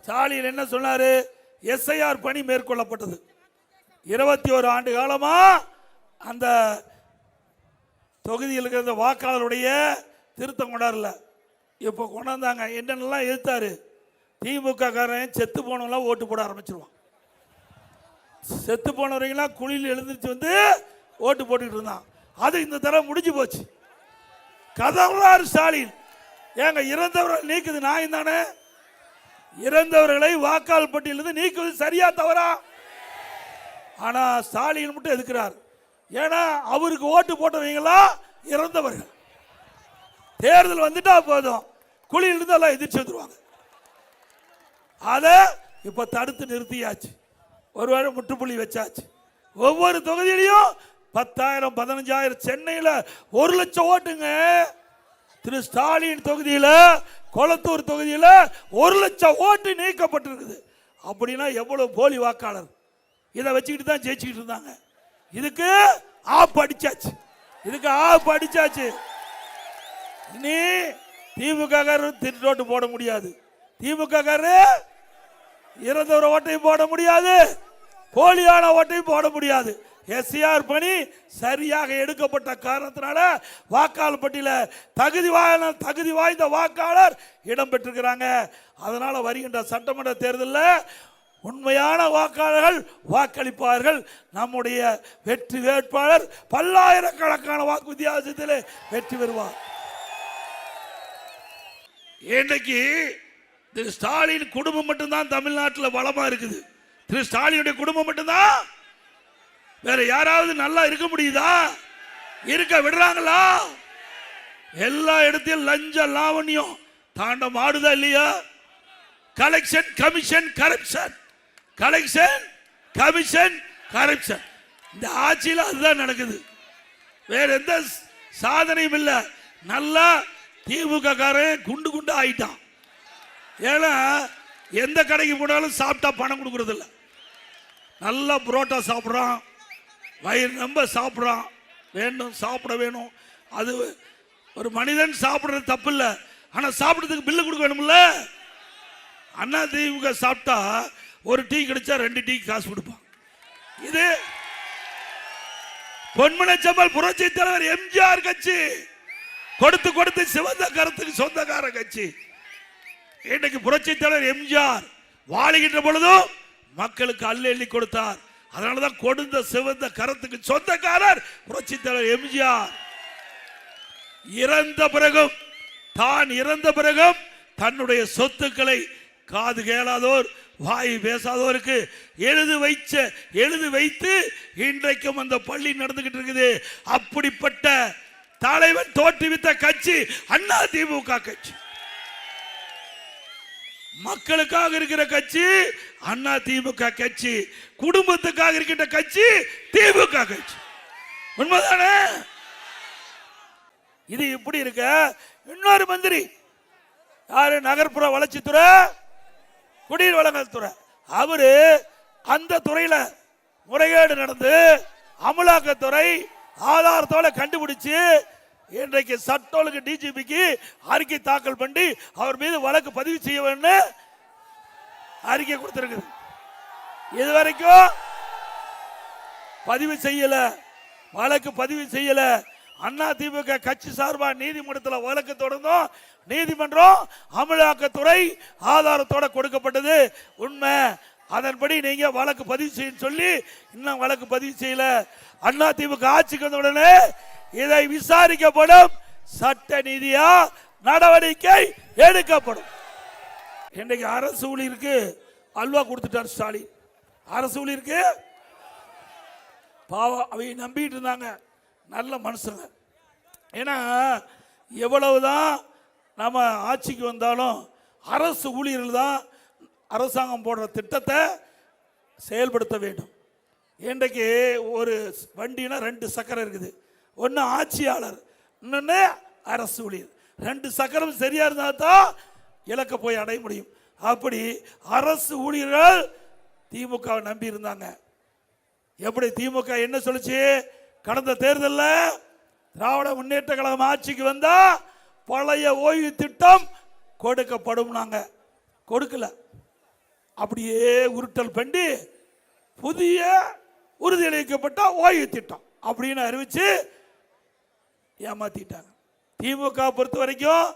ஸ்டாலின் என்ன சொன்னாரு? எஸ்ஐஆர் பணி மேற்கொள்ளப்பட்டது. 21 ஆண்டு காலமா அந்த தொகுதியில் இருக்கிற வாக்காளருடைய திருத்தம் கொண்டாடல. இப்போ கொண்டாந்தாங்க. என்னென்னலாம் எதிர்த்தாரு? திமுக காரன் செத்து போனவங்களாம் ஓட்டு போட ஆரம்பிச்சிருவான். செத்து போனவங்களாம் குழியில் எழுந்துச்சு வந்து ஓட்டு போட்டுக்கிட்டு இருந்தான். அது இந்த தடவை முடிஞ்சு போச்சு. கதவுறார் ஸ்டாலின். ஏங்க இறந்தவர்கள் நீக்குது நியாயம் தானே? இறந்தவர்களை வாக்காளர் பட்டியலிருந்து நீக்குவது சரியா தவறா? ஆனா ஸ்டாலின் மட்டும் எதுக்குறார்? ஏன்னா அவருக்கு ஓட்டு போட்டவங்களா இறந்தவர்கள். தேர்தல் வந்துட்டா போதும் குழியிலிருந்து எல்லாம் எதிர்த்து வந்துருவாங்க. அதை இப்ப தடுத்து நிறுத்தியாச்சு. ஒருவேளை முற்றுப்புள்ளி வச்சாச்சு. ஒவ்வொரு தொகுதியிலையும் 10,000 15,000. சென்னையில் 1 லட்சம் ஓட்டுங்க. திரு ஸ்டாலின் தொகுதியில் கொளத்தூர் தொகுதியில் 1 லட்சம் ஓட்டு நீக்கப்பட்டிருக்குது. அப்படின்னா எவ்வளவு போலி வாக்காளர். இதை வச்சுக்கிட்டு தான் ஜெயிச்சுக்கிட்டு இருந்தாங்க. இதுக்கு ஆப் அடிச்சாச்சு. இதுக்கு ஆப் அடிச்சாச்சு. இனி திமுக திருட்டு ஓட்டு போட முடியாது. திமுக இறந்தவர ஓட்டையும் போட முடியாது, போலியான ஓட்டையும் போட முடியாது. எஸ்ஐஆர் பணி சரியாக எடுக்கப்பட்ட காரணத்தினால வாக்காளர் பட்டியலில் தகுதி வாய்ந்த வாக்காளர் இடம் பெற்றிருக்கிறாங்க. அதனால வருகின்ற சட்டமன்ற தேர்தலில் உண்மையான வாக்காளர்கள் வாக்களிப்பார்கள். நம்முடைய வெற்றி வேட்பாளர் பல்லாயிரக்கணக்கான வாக்கு வித்தியாசத்தில் வெற்றி பெறுவார். இன்றைக்கு திரு ஸ்டாலின் குடும்பம் மட்டும்தான் தமிழ்நாட்டில் வளமா இருக்குது. திரு ஸ்டாலினுடைய குடும்பம் மட்டும்தான். வேற யாராவது நல்லா இருக்க முடியுதா? இருக்க விடுறாங்களா? எல்லா இடத்திலும் லஞ்ச லாவண்யம் தாண்டம் ஆடுதா இல்லையா? Collection commission corruption, collection commission corruption. இந்த ஆட்சியில் அதுதான் நடக்குது. வேற எந்த சாதனையும் இல்லை. நல்லா திமுக காரன் குண்டு குண்டு ஆயிட்டான். ஏன்னா எந்த கடைக்கு போனாலும் சாப்பிட்டா பணம் கொடுக்கறது இல்லை. நல்லா புரோட்டா சாப்பிட்றான், வயிறு ரொம்ப சாப்பிட்றான், வேண்டும் சாப்பிட வேணும். அது ஒரு மனிதன் சாப்பிட்றது தப்பு இல்லை. ஆனால் சாப்பிட்றதுக்கு பில்லு கொடுக்க வேணும்ல. அண்ணா திமுக சாப்பிட்டா ஒரு டீ கிடைச்சா 2 டீ காசு கொடுப்பான். இது பொன்மனச்செம்மல் புரட்சி தலைவர் எம்ஜிஆர் கட்சி. கொடுத்து கொடுத்து சிவந்த கருத்துக்கு சொந்தக்கார கட்சி. இன்றைக்கு புரட்சி தலைவர் எம்ஜிஆர் வாழுகின்ற பொழுதும் மக்களுக்கு அள்ளி கொடுத்தார். அதனாலதான் கொடுத்த சிவந்த கருத்துக்கு சொந்தக்காரர் புரட்சி தலைவர் எம்ஜிஆர். இறந்த பிறகும் தன்னுடைய சொத்துக்களை காது கேளாதோர் வாய் பேசாதோருக்கு எழுதி வைத்து இன்றைக்கும் அந்த பள்ளி நடந்துகிட்டு இருக்குது. அப்படிப்பட்ட தலைவன் தோற்றுவித்த கட்சி அண்ணா திமுக கட்சி. மக்களுக்காக இருக்கிற கட்சி அண்ணா திமுக கட்சி. குடும்பத்துக்காக இருக்கின்ற கட்சி திமுக கட்சி. உண்மைதானே? இது இப்படி இருக்க இன்னொரு மந்திரி யாரு? நகர்ப்புற வளர்ச்சித்துறை, குடிநீர் வழங்கல் துறை. அவரு அந்த துறையில முறைகேடு நடந்து அமலாக்கத்துறை ஆதாரத்தோட கண்டுபிடிச்சு இன்றைக்கு சட்டோலுக்கு டிஜிபிக்கு அறிக்கை தாக்கல் பண்ணி அவர் மீது வழக்கு பதிவு செய்ய வேண்டும் அறிக்கை கொடுத்திருக்குது. இதுவரைக்கும் பதிவு செய்யல, வழக்கு பதிவு செய்யல. அண்ணா திமுக கட்சி சார்பா நீதிமன்றத்தில் வழக்கு தொடர்ந்தோம். நீதிமன்றம் அமலாக்கத்துறை ஆதாரத்தோட கொடுக்கப்பட்டது உண்மை. அதன்படி நீங்க வழக்கு பதிவு செய்ய சொல்லி இன்னும் வழக்கு பதிவு செய்யல. அண்ணா திமுக ஆட்சிக்கு வந்த உடனே இதை விசாரிக்கப்படும், சட்ட நீதியா நடவடிக்கை எடுக்கப்படும். இன்றைக்கு அரசு ஊழியருக்கு அல்வா கொடுத்துட்டார் ஸ்டாலின். அரசு ஊழியருக்கு பாவம், அவங்க நம்பிட்டு இருந்தாங்க. நல்ல மனுஷங்க. ஏன்னா எவ்வளவுதான் நம்ம ஆட்சிக்கு வந்தாலும் அரசு ஊழியர்கள் தான் அரசாங்கம் போடுற திட்டத்தை செயல்படுத்த வேண்டும். இன்றைக்கு ஒரு வண்டினா 2 சக்கரம் இருக்குது. ஒன்று ஆட்சியாளர், இன்னொன்று அரசு ஊழியர். 2 சக்கரம் சரியா இருந்தா தான் இலக்க போய் அடைய முடியும். அப்படி அரசு ஊழியர்கள் திமுக நம்பி இருந்தாங்க. எப்படி திமுக என்ன சொல்லுச்சு? கடந்த தேர்தலில் திராவிட முன்னேற்ற கழகம் ஆட்சிக்கு வந்தா பழைய ஓய்வு திட்டம் கொடுக்கப்படும். நாங்க கொடுக்கல. அப்படியே உருட்டல் பண்ணி புதிய உறுதியளிக்கப்பட்ட ஓய்வு திட்டம் அப்படின்னு அறிவிச்சு ஏமாத்திட்டாங்க. திமுக பொறுத்த வரைக்கும்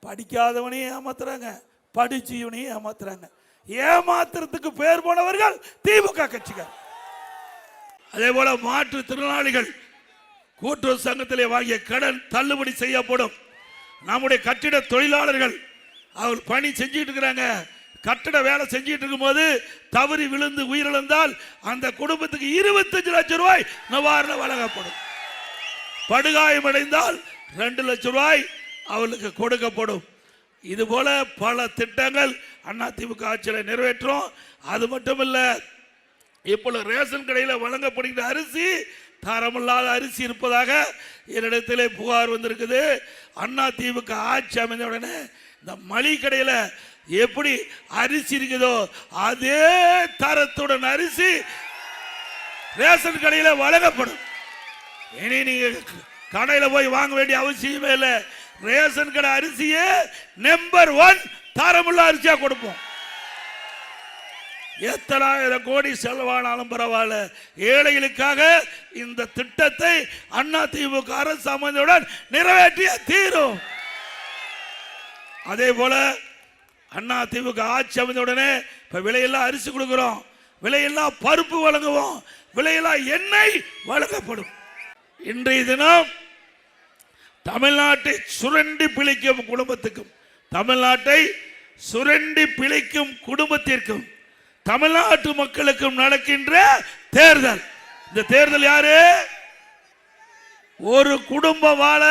படிக்காதவனையும் ஏமாத்துறாங்க, படிச்சவனையும் ஏமாத்துறாங்க. ஏமாத்துறதுக்கு பேர் போனவர்கள் திமுக கட்சிகள். அதே போல மாற்றுத்திறனாளிகள் கூட்டுறவு சங்கத்திலே வாங்கிய கடன் தள்ளுபடி செய்யப்படும். நம்முடைய கட்டிட தொழிலாளர்கள் அவர் பணி செஞ்சுட்டு இருக்கிறாங்க, கட்டட வேலை செஞ்சுட்டு இருக்கும் போது தவறி விழுந்து உயிரிழந்தால் அந்த குடும்பத்துக்கு 25 லட்சம் ரூபாய் நிவாரணம் வழங்கப்படும். படுகாயமடைந்தால் 2 லட்சம் ரூபாய் அவர்களுக்கு கொடுக்கப்படும். இது போல பல திட்டங்கள் அதிமுக ஆட்சியில் நிறைவேற்றும். அது மட்டுமல்ல, இப்பொழுது ரேஷன் கடையில் வழங்கப்படுகின்ற அரிசி தரமில்லாத அரிசி இருப்பதாக என்னிடத்திலே புகார் வந்திருக்குது. அதிமுக ஆட்சி அமைந்த உடனே இந்த மளிகை கடையில் எப்படி அரிசி இருக்குதோ அதே தரத்துடன் அரிசி ரேஷன் கடையில் வழங்கப்படும். இனி நீங்க கடையில் போய் வாங்க வேண்டிய அவசியமே இல்லை. ரேஷன் கடை அரிசியே நம்பர் 1 தரமுள்ள அரிசியா கொடுப்போம். எத்தனாயிரம் கோடி செலவானாலும் பரவாயில்ல, ஏழைகளுக்காக இந்த திட்டத்தை அதிமுக அரசு அமைந்தவுடன் நிறைவேற்றிய தீரும். அதே போல அதிமுக ஆட்சி அமைந்தவுடனே இப்ப விலையெல்லாம் அரிசி கொடுக்கிறோம், விலையெல்லாம் பருப்பு வழங்குவோம், விலையெல்லாம் எண்ணெய் வழங்கப்படும். இன்றைய தினம் தமிழ்நாட்டை சுரண்டி பிழைக்கும் குடும்பத்துக்கும், தமிழ்நாட்டை சுரண்டி பிழைக்கும் குடும்பத்திற்கும், தமிழ்நாட்டு மக்களுக்கும் நடக்கின்ற தேர்தல். இந்த தேர்தல் யாரு? ஒரு குடும்பம் வாழ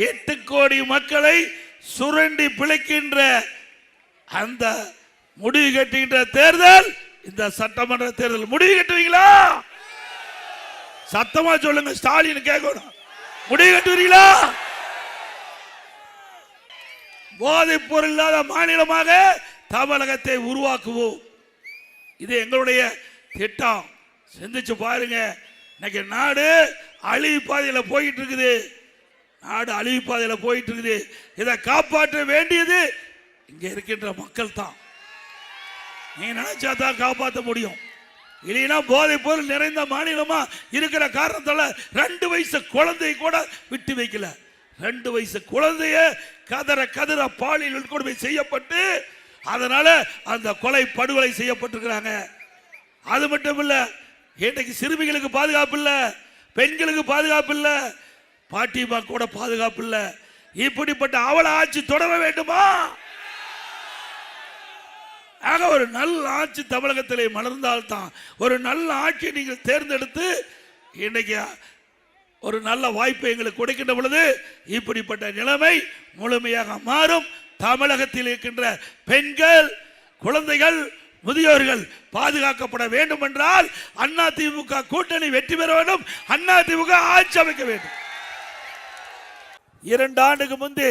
8 கோடி மக்களை சுரண்டி பிழைக்கின்ற அந்த முடிவு கட்டுகின்ற தேர்தல் இந்த சட்டமன்ற தேர்தல். முடிவு கட்டுவீங்களா? சத்தமா சொல்லுங்க, ஸ்டாலின் கேட்கணும். முடிவு கட்டுவீங்களா? போதைப் பொருள் இல்லாத மாநிலமாக தமிழகத்தை உருவாக்குவோம். இது எங்களுடைய திட்டம். சிந்திச்சு பாருங்க. இன்னைக்கு நாடு அழிவு பாதையில் போயிட்டு இருக்குது. நாடு அழிவு பாதையில் போயிட்டு இருக்குது. இதை காப்பாற்ற வேண்டியது இங்க இருக்கின்ற மக்கள் தான். நீங்க நினைச்சா தான் காப்பாற்ற முடியும். இல்லைன்னா போதைப் பொருள் நிறைந்த மாநிலமா இருக்கிற காரணத்தால 2 வயசு குழந்தை கூட விட்டு வைக்கல. 2 வயசு குழந்தைய கதற கதற பாலியல் வன்கொடுமை செய்யப்பட்டு அதனால அந்த கொலை படுகொலை செய்யப்பட்டிருக்கிறாங்க. அது மட்டும் இல்ல, இன்றைக்கு சிறுமிகளுக்கு பாதுகாப்பு இல்ல, பெண்களுக்கு பாதுகாப்பு இல்ல, பாட்டிமா கூட பாதுகாப்பு இல்ல. இப்படிப்பட்ட அவல ஆட்சி தொடர வேண்டுமா? ஆக ஒரு நல்ல ஆட்சி தமிழகத்திலே மலர்ந்தால்தான், ஒரு நல்ல ஆட்சியை நீங்கள் தேர்ந்தெடுத்து இன்னைக்கு ஒரு நல்ல வாய்ப்பை எங்களுக்கு கொடுக்கின்ற பொழுது இப்படிப்பட்ட நிலைமை முழுமையாக மாறும். தமிழகத்தில் இருக்கின்ற பெண்கள், குழந்தைகள், முதியோர்கள் பாதுகாக்கப்பட வேண்டும் என்றால் அதிமுக கூட்டணி வெற்றி பெற வேண்டும், அதிமுக ஆட்சி அமைக்க வேண்டும். 2 ஆண்டுக்கு முன்பு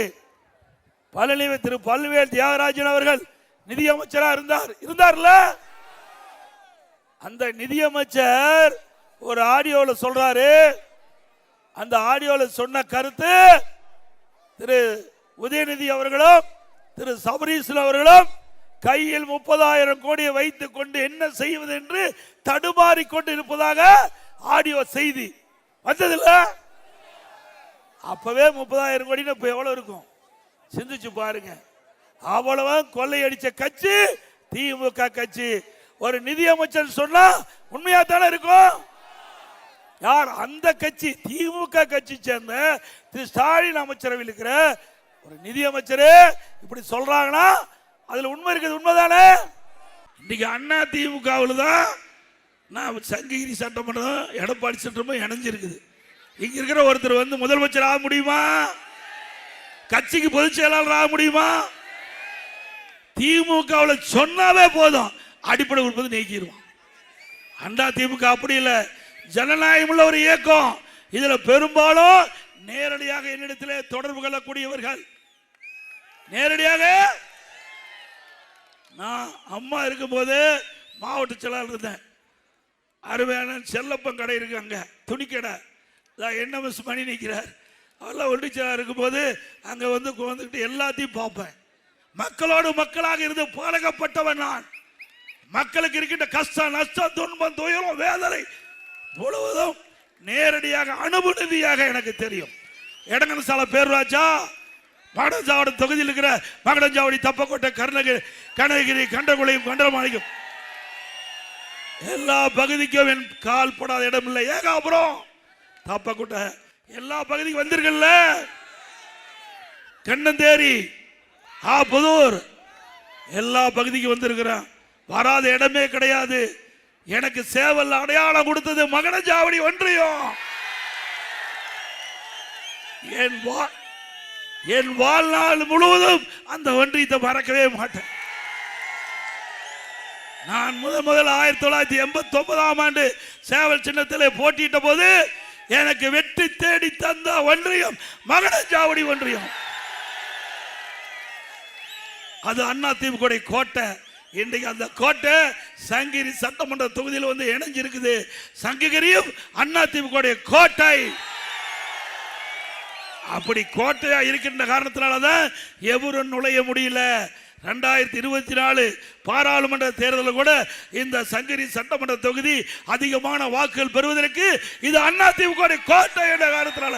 திரு பழனிவேல் தியாகராஜன் அவர்கள் நிதியமைச்சராக இருந்தார்ல. அந்த நிதியமைச்சர் ஒரு ஆடியோவில் சொல்றாரு. அந்த ஆடியோவில் சொன்ன கருத்து திரு உதயநிதி அவர்களும் திரு சபரீசன் அவர்களும் கையில் 30,000 கோடியை வைத்துக் கொண்டு என்ன செய்வது என்று தடுமாறி கொண்டு இருப்பதாக ஆடியோ செய்தி வந்ததில்ல. அப்பவே 30,000 கோடி இப்ப எவ்வளவு இருக்கும் சிந்திச்சு பாருங்க. அவ்வளவு கொள்ளையடிச்ச கட்சி திமுக கட்சி. ஒரு நிதியமைச்சர் சொன்னா உண்மையா தானே இருக்கும். யார்? அந்த கட்சி, திமுக கட்சி சேர்ந்த திரு ஸ்டாலின் அமைச்சரவையில் இருக்கிற ஒரு நிதியமைச்சரே இப்படி சொல்றாங்கன்னா அதுல உண்மை இருக்குது. உண்மைதானே? இன்னைக்கு அண்ணா திமுகவில் தான் நான் சங்ககிரி சட்டமன்றம் எடப்பாடி சட்டமும் இணைஞ்சிருக்குது. இங்க இருக்கிற ஒருத்தர் வந்து முதலமைச்சர் ஆக முடியுமா? கட்சிக்கு பொதுச் செயலாளர் ஆக முடியுமா? திமுகவில் சொன்னாவே போதும், அடிப்படை உறுப்பு நீக்கிடுவான். அண்ணா திமுக அப்படி இல்லை, ஜனநாயகம் உள்ள ஒரு இயக்கம். இதுல பெரும்பாலும் நேரடியாக என்னிடத்திலே தொடர்பு கொள்ளக்கூடியவர்கள். நேரடியாக நான் அம்மா இருக்கும் போது மாவட்ட செயலாளர் இருந்தேன். அருமையான செல்லப்பன் கடை இருக்கு, அங்க துணிக்கடை, NMS மணி நிற்கிறார். அவெல்லாம் ஒன்றிய செயலாளர் இருக்கும் போது அங்க வந்துட்டு எல்லாத்தையும் பார்ப்பேன். மக்களோடு மக்களாக இருந்து பழகப்பட்டவன் நான். மக்களுக்கு இருக்கின்ற கஷ்டம் நஷ்டம் துன்பம் துயரம் வேதனை முழுவதும் நேரடியாக அனுபவதியாக எனக்கு தெரியும். எடங்கனசால பேரூராட்சா மகடஞ்சாவடி தொகுதியில் இருக்கிற மகடஞ்சாவடி தப்பக்கோட்டை கனககிரி கண்டகுளையும் கண்டமாணிக்கும் எல்லா பகுதிக்கும் என் கால் படாத இடம் இல்லை. ஏகாபுரம் தப்பக்கோட்டை எல்லா பகுதிக்கும் வந்திருக்கல. கண்ணந்தேரி புதூர் எல்லா பகுதிக்கும் வந்திருக்கிறேன். வராத இடமே கிடையாது. எனக்கு சேவல் அடையாளம் கொடுத்தது மகடஞ்சாவடி ஒன்றியம். என் வாழ்நாள் முழுவதும் அந்த ஒன்றியத்தை மறக்கவே மாட்டேன். நான் முதல் 1989ஆம் ஆண்டு சேவல் சின்னத்தில் போட்டியிட்ட போது எனக்கு வெற்றி தேடி தந்த ஒன்றியம் மகடஞ்சாவடி ஒன்றியம். அது அதிமுக கோட்டை. இன்றைக்கு அந்த கோட்டை சங்ககிரி சட்டமன்ற தொகுதியில் வந்து இணைஞ்சிருக்குது. சங்ககிரியும் அதிமுக கோட்டை. அப்படி கோட்டையா இருக்கின்ற காரணத்தினாலதான் எவரும் நுழைய முடியல. 2024 பாராளுமன்ற தேர்தலில் கூட இந்த சங்ககிரி சட்டமன்ற தொகுதி அதிகமான வாக்குகள் பெறுவதற்கு இது அதிமுக கோட்டை என்ற காரணத்தினால